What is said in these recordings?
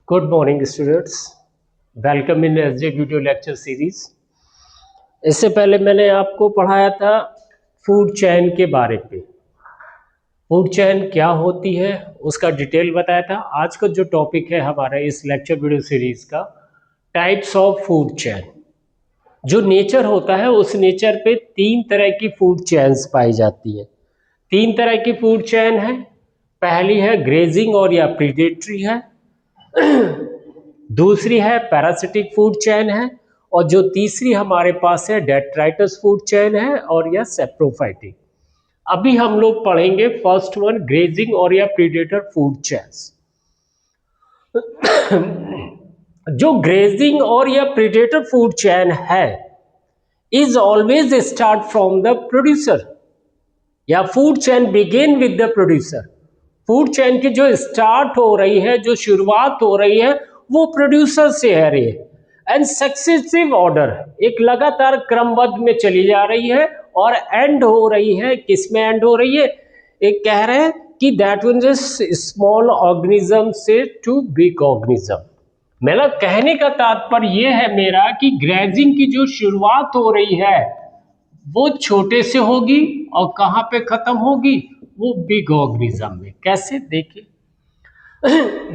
Good morning students, welcome in SJ video lecture series. इससे पहले मैंने आपको पढ़ाया था फूड चेन के बारे में। फूड चेन क्या होती है उसका डिटेल बताया था। आज का जो टॉपिक है हमारा इस लेक्चर वीडियो सीरीज का, टाइप्स ऑफ फूड चेन। जो नेचर होता है उस नेचर पे तीन तरह की फूड चेन्स पाई जाती है। तीन तरह की फूड चेन है। पहली है ग्रेजिंग और या प्रीडेटरी है, दूसरी है पैरासिटिक फूड चेन है, और जो तीसरी हमारे पास है डेट्राइटस फूड चेन है और या सेप्रोफाइटिक। अभी हम लोग पढ़ेंगे फर्स्ट वन, ग्रेजिंग और या प्रीडेटर फूड चेन्स। जो ग्रेजिंग और या प्रीडेटर फूड चेन है is always start from the producer, या food chain begin with the producer. Food chain की जो स्टार्ट हो रही है, जो शुरुआत हो रही है, वो प्रोड्यूसर से है रही है। एंड सक्सेसिव ऑर्डर, एक लगातार क्रमबद्ध में चली जा रही है और एंड हो रही है। किस में एंड हो रही है? एक कह रहे हैं कि दैट मीन्स स्मॉल ऑर्गेनिज्म से टू बिग ऑर्गेनिज्म। मेरा कहने का तात्पर्य यह है मेरा कि ग्रेजिंग की जो शुरुआत हो रही है वो छोटे से होगी और कहां पे खत्म होगी? वो बिग ऑर्गेनिज्म में। कैसे? देखिए,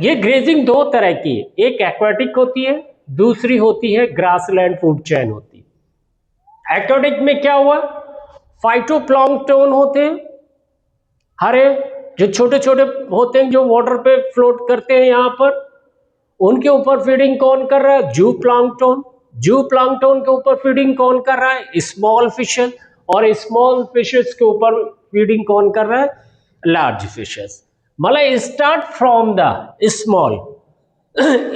ये ग्रेजिंग दो तरह की है, एक एक्वाटिक होती है, दूसरी होती है ग्रासलैंड फूड चेन होती है। एक्वाटिक में क्या हुआ? फाइटोप्लैंक्टन होते हैं, हरे जो छोटे छोटे होते हैं जो वाटर पे फ्लोट करते हैं, यहां पर उनके ऊपर फीडिंग कौन कर रहा है? जू प्लैंक्टन। जू प्लैंक्टन के ऊपर फीडिंग कौन कर रहा है? Small fishes. और स्मॉल फिशेस के ऊपर फीडिंग कौन कर रहा है? Large fishes. मतलब start from the small,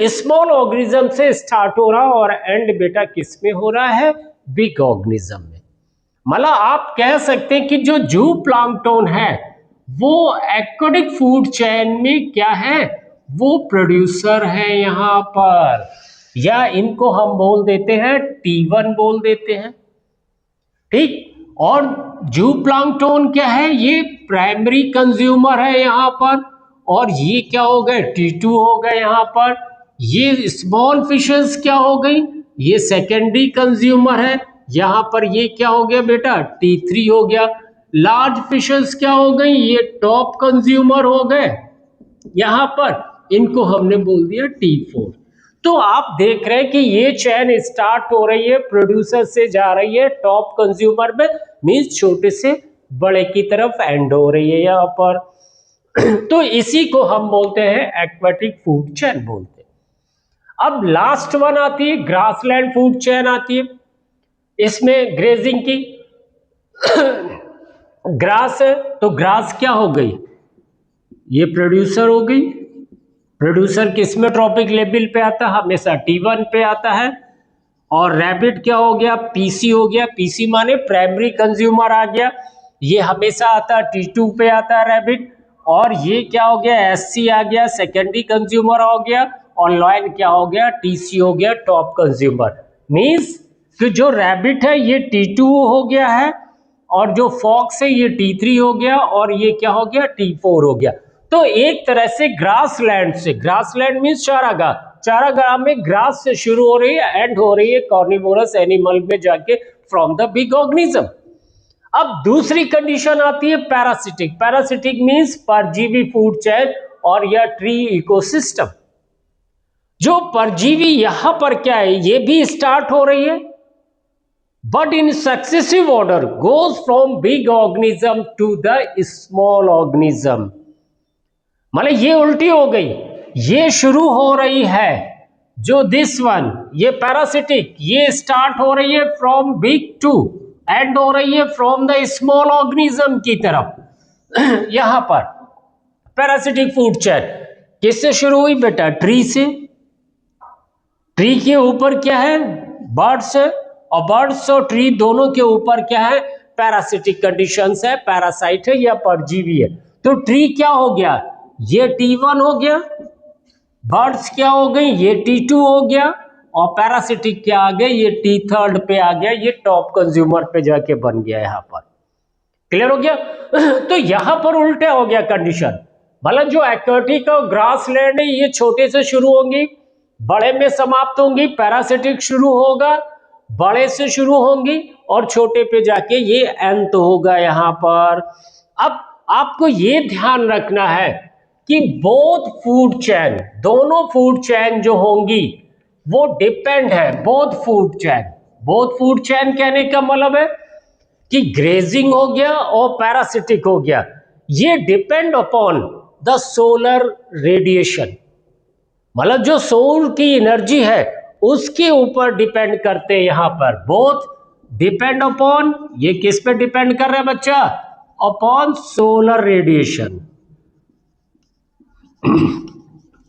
small organism से स्टार्ट हो रहा और एंड बेटा किस में हो रहा है? बिग ऑर्गेनिज्म में। मतलब आप कह सकते हैं कि जो जू प्लैंक्टन है वो एक्वाटिक फूड चेन में क्या है? वो प्रोड्यूसर है यहां पर, या इनको हम बोल देते हैं T1 बोल देते हैं, ठीक। और जू प्लैंक्टन क्या है? ये प्राइमरी कंज्यूमर है यहां पर। और ये क्या हो गए? T2 हो गए यहां पर। ये स्मॉल फिशेस क्या हो गई? ये सेकेंडरी कंज्यूमर है यहां पर। ये क्या हो गया बेटा? T3 हो गया। लार्ज फिशेस क्या हो गई? ये टॉप कंज्यूमर हो गए यहां पर। इनको हमने बोल दिया T4। तो आप देख रहे हैं कि ये चेन स्टार्ट हो रही है, प्रोड्यूसर से जा रही है टॉप कंज्यूमर में, मींस छोटे से बड़े की तरफ एंड हो रही है यहां पर। तो इसी को हम बोलते हैं एक्वाटिक फूड चेन बोलते हैं। अब लास्ट वन आती है ग्रासलैंड फूड चेन आती है। इसमें ग्रेजिंग की ग्रास है, तो ग्रास क्या हो गई? ये प्रोड्यूसर हो गई। प्रोड्यूसर किस में ट्रॉपिक लेवल पे आता है? हमेशा T1 पे आता है। और रैबिट क्या हो गया? PC हो गया। PC माने प्राइमरी कंज्यूमर आ गया, ये हमेशा आता है T2 पे आता है रैबिट। और ये क्या हो गया? SC आ गया, सेकेंडरी कंज्यूमर हो गया। और लॉयन क्या हो गया? TC हो गया, टॉप कंज्यूमर। मीन्स कि जो रैबिट है ये T2 हो गया है, और जो फॉक्स है ये T3 हो गया, और ये क्या हो गया? T4 हो गया। तो एक तरह से ग्रासलैंड से, ग्रासलैंड मीन्स चारागाह, चारागाह में ग्रास से शुरू हो रही है, एंड हो रही है कार्निवोरस एनिमल में जाके फ्रॉम द बिग ऑर्गेनिज्म। अब दूसरी कंडीशन आती है पैरासिटिक। पैरासिटिक मीन्स परजीवी फूड चेन और या ट्री इकोसिस्टम। जो परजीवी यहां पर क्या है? ये भी स्टार्ट हो रही है, but in successive order goes from big organism to the small organism। मतलब ये उल्टी हो गई, ये शुरू हो रही है जो दिस वन, ये पैरासिटिक, ये स्टार्ट हो रही है फ्रॉम बिग टू एंड हो रही है फ्रॉम द स्मॉल ऑर्गेनिज्म की तरफ। यहां पर पैरासिटिक फूड चेन किससे शुरू हुई बेटा? ट्री से। ट्री के ऊपर क्या है? बर्ड्स है। और बर्ड्स और ट्री दोनों के ऊपर क्या है? पैरासिटिक कंडीशंस है, पैरासाइट है या परजीवी है। तो ट्री क्या हो गया? ये T1 हो गया। बर्ड्स क्या हो गई? ये T2 हो गया। और पैरासिटिक क्या आ गया? ये T3 पे आ गया, ये टॉप कंज्यूमर पे जाके बन गया यहां पर। क्लियर हो गया? तो यहां पर उल्टा हो गया कंडीशन। मतलब जो एक्वाटिक और ग्रासलैंड है ये छोटे से शुरू होंगी, बड़े में समाप्त होंगी। पैरासिटिक शुरू होगा, बड़े से शुरू होंगी और छोटे पे जाके ये अंत होगा यहाँ पर। अब आपको ये ध्यान रखना है कि बोथ फूड चेन, दोनों फूड चेन जो होंगी वो डिपेंड है, both food chain. Both food chain कहने का मतलब है कि ग्रेजिंग हो गया और पैरासिटिक हो गया, ये depend upon the solar radiation. मतलब जो सौर की एनर्जी है उसके ऊपर डिपेंड करते हैं यहां पर। बोथ डिपेंड अपॉन, ये किस पे डिपेंड कर रहा है बच्चा? Upon solar radiation.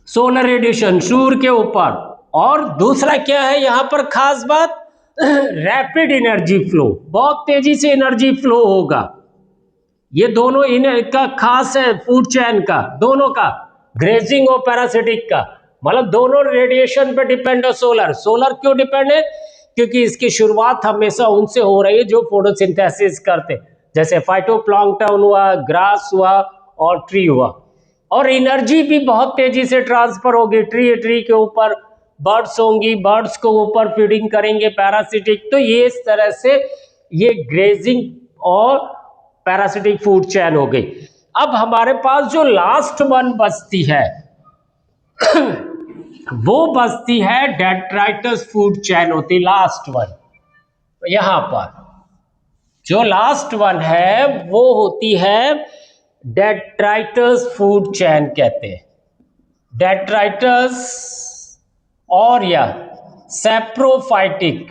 Solar radiation सूर्य के ऊपर। और दूसरा क्या है यहां पर खास बात? रैपिड एनर्जी फ्लो, बहुत तेजी से एनर्जी फ्लो होगा। ये दोनों इनका खास है फूड चेन का, दोनों का, ग्रेजिंग और पैरासिटिक का। मतलब दोनों रेडिएशन पे डिपेंड है सोलर। सोलर क्यों डिपेंड है? क्योंकि इसकी शुरुआत हमेशा उनसे हो रही है जो फोटोसिंथेसिस करते, जैसे फाइटोप्लैंक्टन हुआ, ग्रास हुआ और ट्री हुआ। और एनर्जी भी बहुत तेजी से ट्रांसफर होगी, ट्री के ऊपर बर्ड्स होंगी, बर्ड्स को ऊपर फीडिंग करेंगे पैरासिटिक। तो ये इस तरह से ये ग्रेजिंग और पैरासिटिक फूड चेन हो गई। अब हमारे पास जो लास्ट वन बचती है वो बचती है डेट्राइटस फूड चेन होती, लास्ट वन। यहां पर जो लास्ट वन है वो होती है डेट्राइटस फूड चेन कहते हैं। डेट्राइटस और या सेप्रोफाइटिक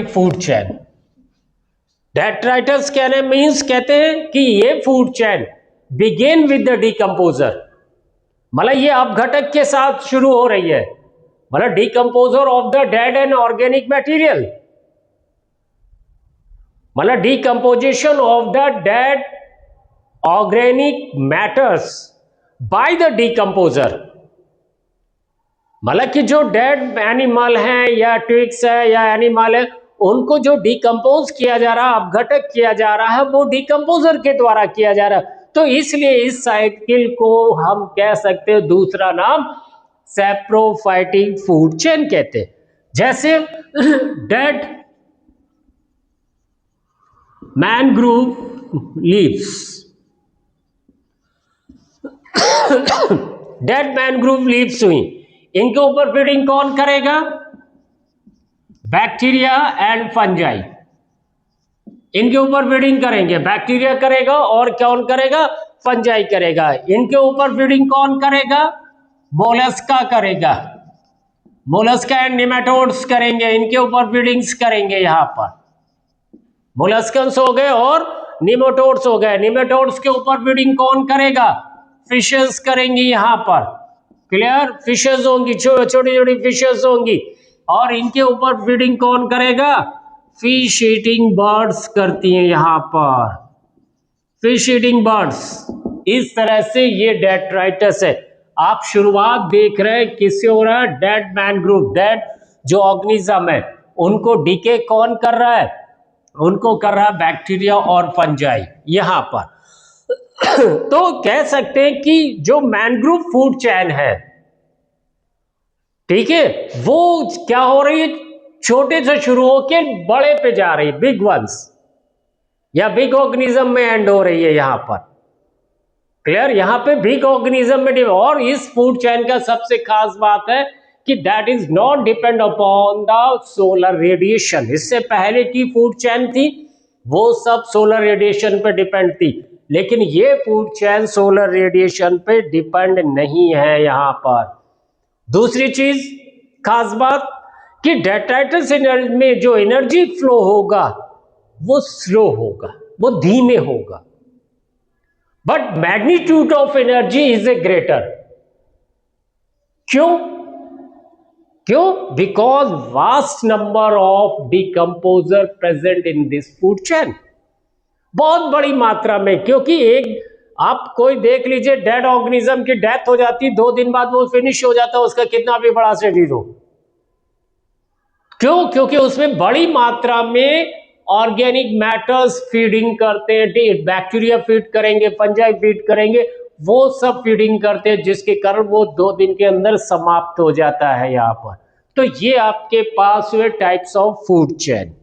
फूड चेन। डेट्राइटस कहने मीन्स कहते हैं कि ये food chain begin with the decomposer. मतलब ये अपघटक के साथ शुरू हो रही है, मतलब decomposer of the dead and organic material. मतलब decomposition of the dead organic matters by the decomposer. मतलब कि जो डेड एनिमल है या ट्विग्स है या एनिमल है उनको जो डिकम्पोज किया जा रहा है, अपघटक किया जा रहा है, वो डिकम्पोजर के द्वारा किया जा रहा है। तो इसलिए इस साइकिल को हम कह सकते हैं, दूसरा नाम सेप्रोफाइटिक फूड चेन कहते हैं। जैसे dead mangrove leaves, dead mangrove leaves हुई, इनके ऊपर फीडिंग कौन करेगा? Bacteria and fungi. इनके ऊपर फीडिंग करेंगे, बैक्टीरिया करेगा और कौन करेगा? फंजाई करेगा। इनके ऊपर फीडिंग कौन करेगा? मोलस्का करेगा। मोलस्का एंड निमेटोड्स करेंगे, इनके ऊपर फीडिंग्स करेंगे। यहां पर मोलस्कन्स हो गए और निमेटोड्स हो गए। निमेटोड्स के ऊपर फीडिंग कौन करेगा? फिशेस करेंगी यहां पर। क्लियर? फिशेस होंगी, छोटी छोटी फिशेस होंगी और इनके ऊपर फीडिंग कौन करेगा? फिश ईटिंग बर्ड्स करती हैं यहां पर, फिश ईटिंग बर्ड्स। इस तरह से ये डेट्राइटस है। आप शुरुआत देख रहे हैं किससे हो रहा है? डेड मैनग्रोव, डेड जो ऑर्गेनिज्म है उनको डीके कौन कर रहा है? उनको कर रहा है बैक्टीरिया और फंजाई यहां पर। तो कह सकते हैं कि जो मैनग्रोव फूड चेन है, ठीक है, वो क्या हो रही है? छोटे से शुरू होकर बड़े पे जा रही है, बिग वंस या बिग ऑर्गेनिज्म में एंड हो रही है यहां पर। क्लियर? यहां पे बिग ऑर्गेनिज्म में। और इस फूड चेन का सबसे खास बात है कि that is not depend upon the solar radiation. इससे पहले की फूड चेन थी वो सब सोलर रेडिएशन पे डिपेंड थी, लेकिन ये फूड चेन सोलर रेडिएशन पे डिपेंड नहीं है यहां पर। दूसरी चीज खास बात कि डेट्राइटस में जो एनर्जी फ्लो होगा वो स्लो होगा, वो धीमे होगा, but magnitude of energy is a greater. क्यों? Because vast number of decomposer present in this food chain, बहुत बड़ी मात्रा में। क्योंकि एक आप कोई देख लीजिए, डेड ऑर्गेनिज्म की डेथ हो जाती, 2 दिन बाद वो फिनिश हो जाता है, उसका कितना भी बड़ा शरीर हो। क्यों? क्योंकि उसमें बड़ी मात्रा में ऑर्गेनिक मैटर्स फीडिंग करते हैं, बैक्टीरिया फीड करेंगे, फंजाई फीड करेंगे, वो सब फीडिंग करते हैं, जिसके कारण वो 2 दिन के अंदर समाप्त हो जाता है यहाँ पर। तो ये आपके पास हुए टाइप्स ऑफ फूड चेन।